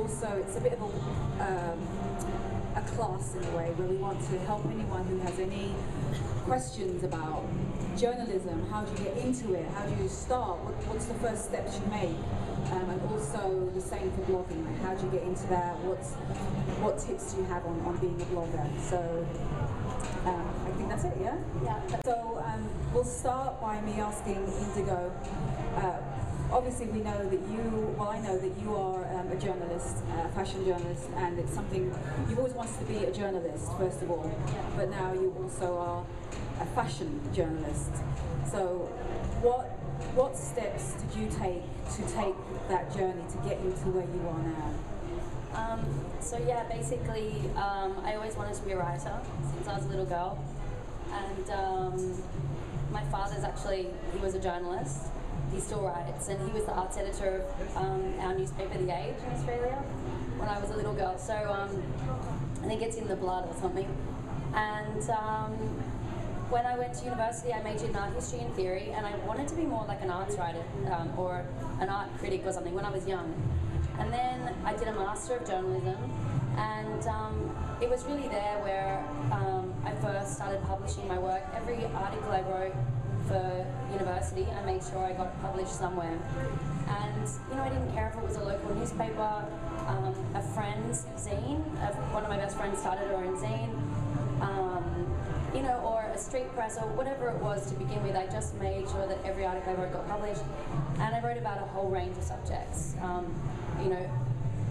also, it's a bit of a class in a way, where we want to help anyone who has any questions about journalism. How do you get into it? How do you start? What's the first steps you make? And also the same for blogging. Like, how do you get into that? What tips do you have on being a blogger? So I think that's it. Yeah. Yeah. So we'll start by me asking Indigo. Obviously, we know that I know that you are a journalist, a fashion journalist, and it's something you've always wanted to be a journalist, first of all, but now you also are a fashion journalist. So what steps did you take that journey to get you to where you are now? So yeah, basically, I always wanted to be a writer since I was a little girl, and my father's he was a journalist. He still writes, and he was the arts editor of our newspaper, The Age, in Australia, when I was a little girl. So I think it's in the blood or something. And when I went to university, I majored in art history and theory, and I wanted to be more like an arts writer or an art critic or something when I was young. And then I did a Master of Journalism, and it was really there where I first started publishing my work. Every article I wrote for university, I made sure I got published somewhere. And I didn't care if it was a local newspaper, a friend's zine, one of my best friends started her own zine, or a street press or whatever it was to begin with. I just made sure that every article I wrote got published, and I wrote about a whole range of subjects,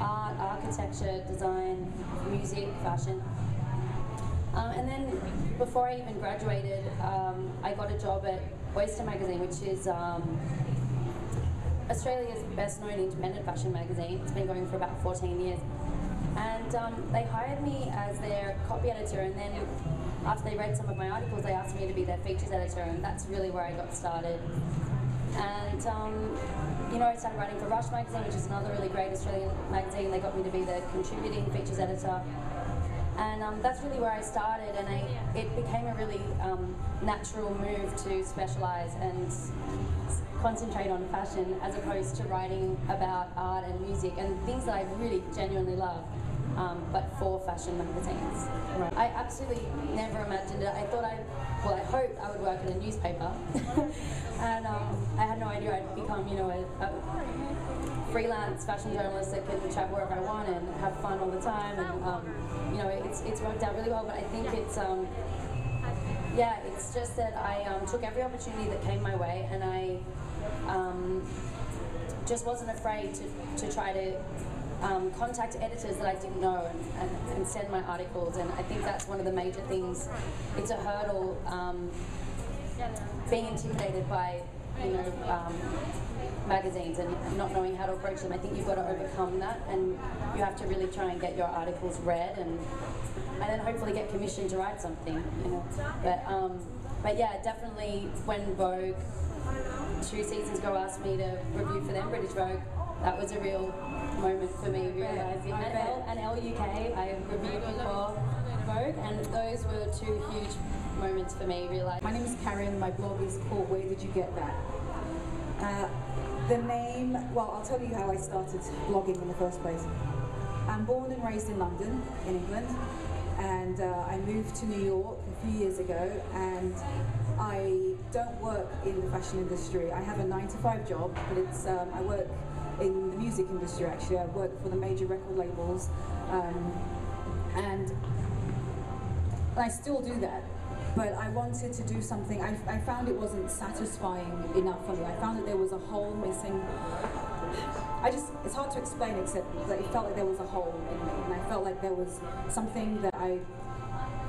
art, architecture, design, music, fashion. And then before I even graduated, I got a job at Oyster magazine, which is Australia's best known independent fashion magazine. It's been going for about 14 years. And they hired me as their copy editor, and then after they read some of my articles, they asked me to be their features editor, and that's really where I got started. And I started writing for Rush magazine, which is another really great Australian magazine. They got me to be the contributing features editor. And that's really where I started, and it became a really natural move to specialise and concentrate on fashion as opposed to writing about art and music and things that I really genuinely love, but for fashion magazines. Right. I absolutely never imagined it. I hoped I would work in a newspaper, and I had no idea I'd become, a freelance fashion journalist that can travel wherever I want and have fun all the time, and it's worked out really well. But I think it's just that I took every opportunity that came my way, and I just wasn't afraid to try to contact editors that I didn't know and send my articles. And I think that's one of the major things. It's a hurdle, being intimidated by magazines and not knowing how to approach them. I think you've got to overcome that, and you have to really try and get your articles read and then hopefully get commissioned to write something, But yeah, definitely when Vogue 2 seasons ago asked me to review for them, British Vogue, that was a real moment for me, realising. And LUK, I reviewed before Vogue, and those were 2 huge moments for me, realising. My name is Karen, my blog is called Where Did You Get That? The name, well, I'll tell you how I started blogging in the first place. I'm born and raised in London, in England, and I moved to New York a few years ago, and I don't work in the fashion industry. I have a 9-to-5 job, but it's I work in the music industry actually. I work for the major record labels, and I still do that. But I wanted to do something. I found it wasn't satisfying enough for me. I found that there was a hole missing. It's hard to explain, except that it felt like there was a hole in me, and I felt like there was something that I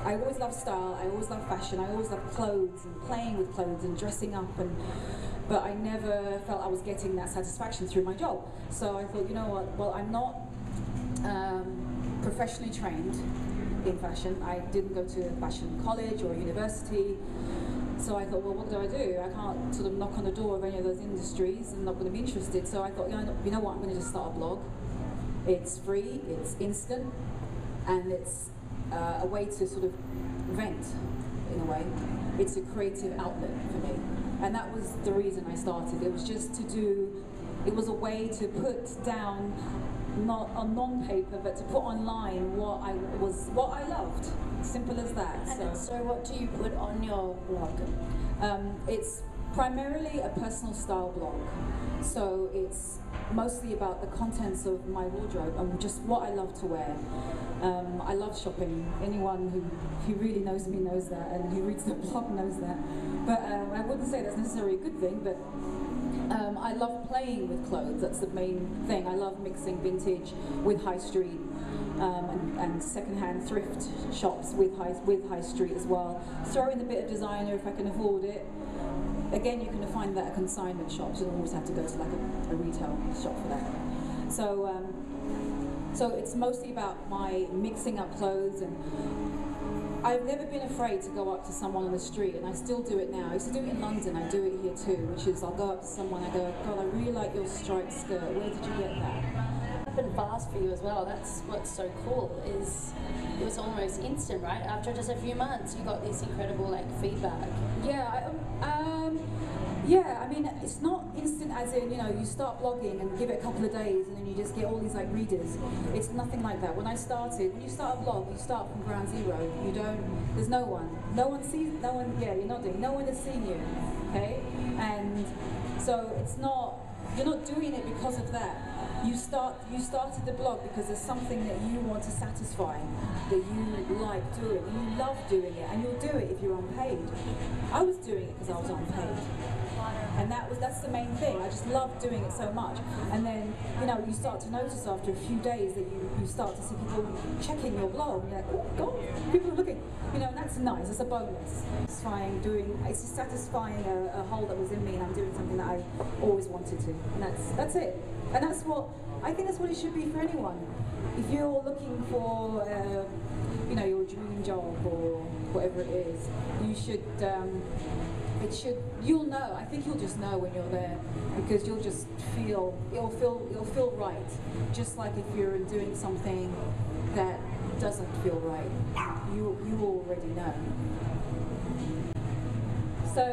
always loved style, I always loved fashion, I always loved clothes and playing with clothes and dressing up, but I never felt I was getting that satisfaction through my job. So I thought, you know what, well, I'm not professionally trained in fashion. I didn't go to fashion college or university. So I thought, well, what do? I can't sort of knock on the door of any of those industries. I'm not going to be interested. So I thought, you know what, I'm going to just start a blog. It's free, it's instant, and it's a way to sort of vent, in a way. It's a creative outlet for me. And that was the reason I started. It was just it was a way to put down not on non-paper, but to put online what I loved. Simple as that. And so what do you put on your blog? It's primarily a personal style blog, so it's mostly about the contents of my wardrobe and just what I love to wear. I love shopping. Anyone who really knows me knows that, and who reads the blog knows that. But I wouldn't say that's necessarily a good thing, but I love playing with clothes. That's the main thing. I love mixing vintage with high street and second-hand thrift shops with high street as well. Throw in a bit of designer if I can afford it. Again, you can find that at consignment shops. You don't always have to go to like a retail shop for that. So it's mostly about my mixing up clothes, and I've never been afraid to go up to someone on the street, and I still do it now. I used to do it in London, I do it here too, which is I'll go up to someone, I go, God, I really like your striped skirt, where did you get that? It happened fast for you as well. That's what's so cool, is it was almost instant, right? After just a few months, you got this incredible like feedback. Yeah, I mean, it's not instant as in, you start blogging and give it a couple of days and then you just get all these like readers. It's nothing like that. When you start a blog, you start from ground zero. There's no one. Yeah, you're nodding. No one has seen you, okay? And so you're not doing it because of that. You started the blog because there's something that you want to satisfy, that you like doing, you love doing it, and you'll do it if you're unpaid. I was doing it because I was unpaid. And that's the main thing. I just love doing it so much. And then, you start to notice after a few days that you start to see people checking your blog. And you're like, oh God, people are looking. And that's nice. It's a bonus. It's just satisfying a hole that was in me, and I'm doing something that I always wanted to. And that's it. And I think that's what it should be for anyone. If you're looking for, your dream job or whatever it is, you'll know. I think you'll just know when you're there, because you'll just it'll feel right. Just like if you're doing something that doesn't feel right, you already know. So,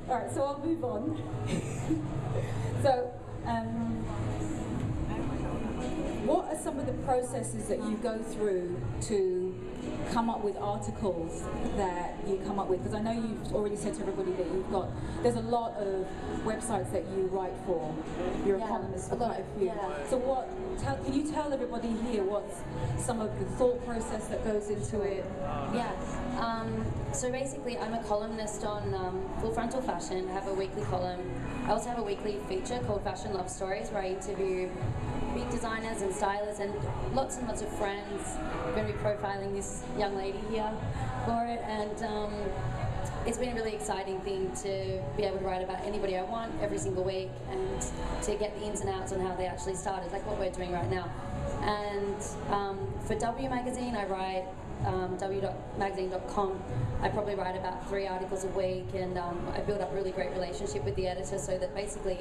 all right. So I'll move on. So. What are some of the processes that you go through to come up with articles that you come up with? Because I know you've already said to everybody that there's a lot of websites that you write for. You're a columnist for quite a few. Yeah. So can you tell everybody here what's some of the thought process that goes into it? Yeah. So basically, I'm a columnist on Full Frontal Fashion. I have a weekly column. I also have a weekly feature called Fashion Love Stories, where I interview big designers and stylists and lots of friends. I'm going to be profiling this young lady here for it, and it's been a really exciting thing to be able to write about anybody I want every single week, and to get the ins and outs on how they actually started, like what we're doing right now. And for W Magazine, I write w.magazine.com. I probably write about 3 articles a week, and I build up a really great relationship with the editor, so that basically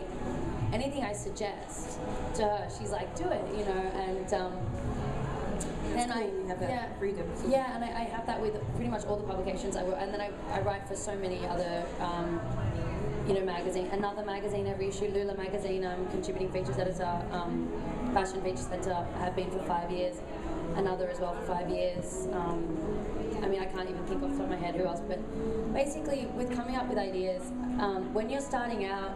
anything I suggest to her, she's like, do it, and then you have that freedom. Yeah, and I have that with pretty much all the publications I work, and then I write for so many other another magazine every issue, Lula magazine. I'm contributing features editor, fashion features editor. I have been for 5 years. Another as well for 5 years. I can't even think off the top of my head who else, but basically with coming up with ideas, when you're starting out,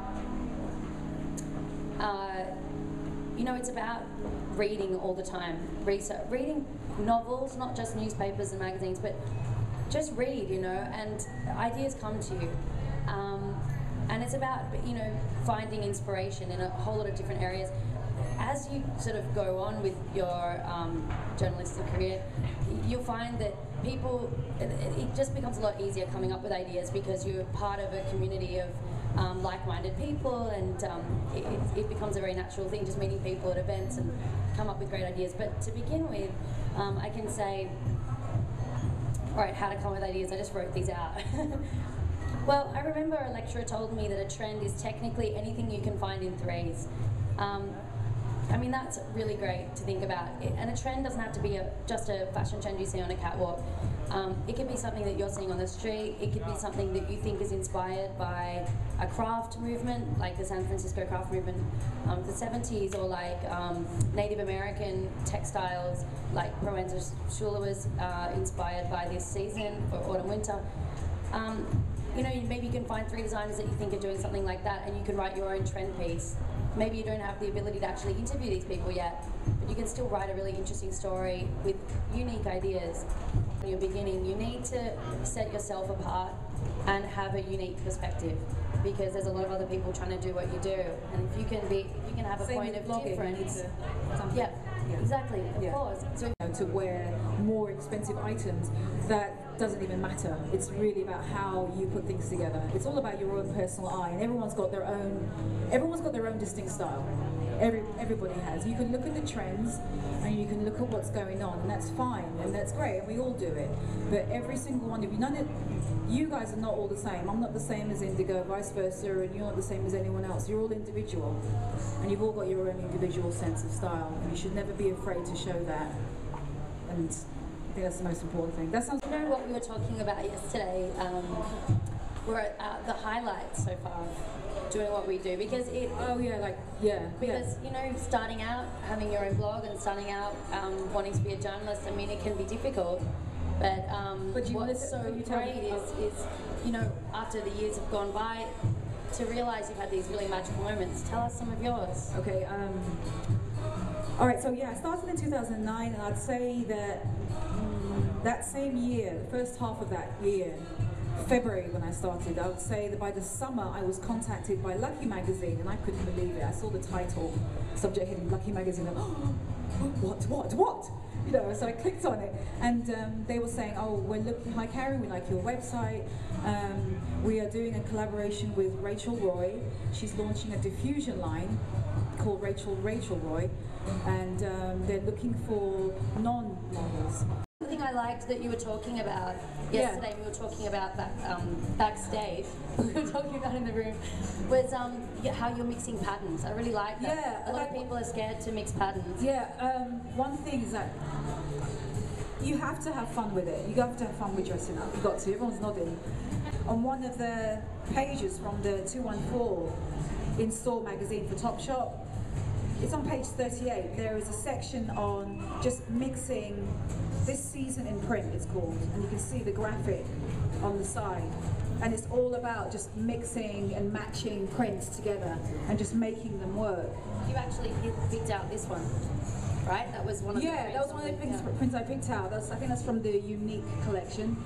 it's about reading all the time, reading novels, not just newspapers and magazines, but just read, and ideas come to you. And it's about, finding inspiration in a whole lot of different areas. As you sort of go on with your journalistic career, you'll find that it just becomes a lot easier coming up with ideas, because you're part of a community of like-minded people, and it becomes a very natural thing, just meeting people at events and come up with great ideas. But to begin with, I can say, all right, how to come up with ideas. I just wrote these out. Well, I remember a lecturer told me that a trend is technically anything you can find in threes. That's really great to think about. And a trend doesn't have to be just a fashion trend you see on a catwalk. It could be something that you're seeing on the street. It could be something that you think is inspired by a craft movement, like the San Francisco craft movement, the 70s, or like Native American textiles, like Proenza Shula was inspired by this season for autumn winter. You know, maybe you can find 3 designers that you think are doing something like that, and you can write your own trend piece. Maybe you don't have the ability to actually interview these people yet, but you can still write a really interesting story with unique ideas. When you're beginning, you need to set yourself apart and have a unique perspective, because there's a lot of other people trying to do what you do, and if you can have a point of difference. Yeah, exactly, of course. So to wear more expensive items, that doesn't even matter. It's really about how you put things together. It's all about your own personal eye, and everyone's got their own distinct style. Everybody has. You can look at the trends and you can look at what's going on, and that's fine and that's great, and we all do it. But every single one of you, you guys are not all the same. I'm not the same as Indigo, vice versa, and you're not the same as anyone else. You're all individual, and you've all got your own individual sense of style, and you should never be afraid to show that. And I think that's the most important thing. That sounds. You know what we were talking about yesterday? We're at the highlights so far, doing what we do, because it. Oh yeah, Because you know, starting out having your own blog and starting out wanting to be a journalist. I mean, it can be difficult, but what's so great is you know, after the years have gone by, to realize you've had these really magical moments. Tell us some of yours. Okay. All right. So yeah, I started in 2009, and I'd say that that same year, the first half of that year, February when I started, I would say that by the summer I was contacted by Lucky magazine, and I couldn't believe it. I saw the title, subject heading Lucky magazine, and what? You know, so I clicked on it, and they were saying, oh, we're looking, hi Carrie, we like your website. We are doing a collaboration with Rachel Roy. She's launching a diffusion line called Rachel Roy, and they're looking for non-models. Something I liked that you were talking about yesterday, we were talking about that backstage, we were talking about in the room, was how you're mixing patterns. I really like that. Yeah, a lot of people are scared to mix patterns. Yeah, one thing is that you have to have fun with it. You have to have fun with dressing up. You've got to. Everyone's nodding. On one of the pages from the 214 in-store magazine for TopShop, it's on page 38. There is a section on just mixing this season in print, it's called, and you can see the graphic on the side. And it's all about just mixing and matching prints together and just making them work. You actually picked out this one, right? That was one of the prints. Yeah, that was one of the prints I picked out. I think that's from the Unique collection.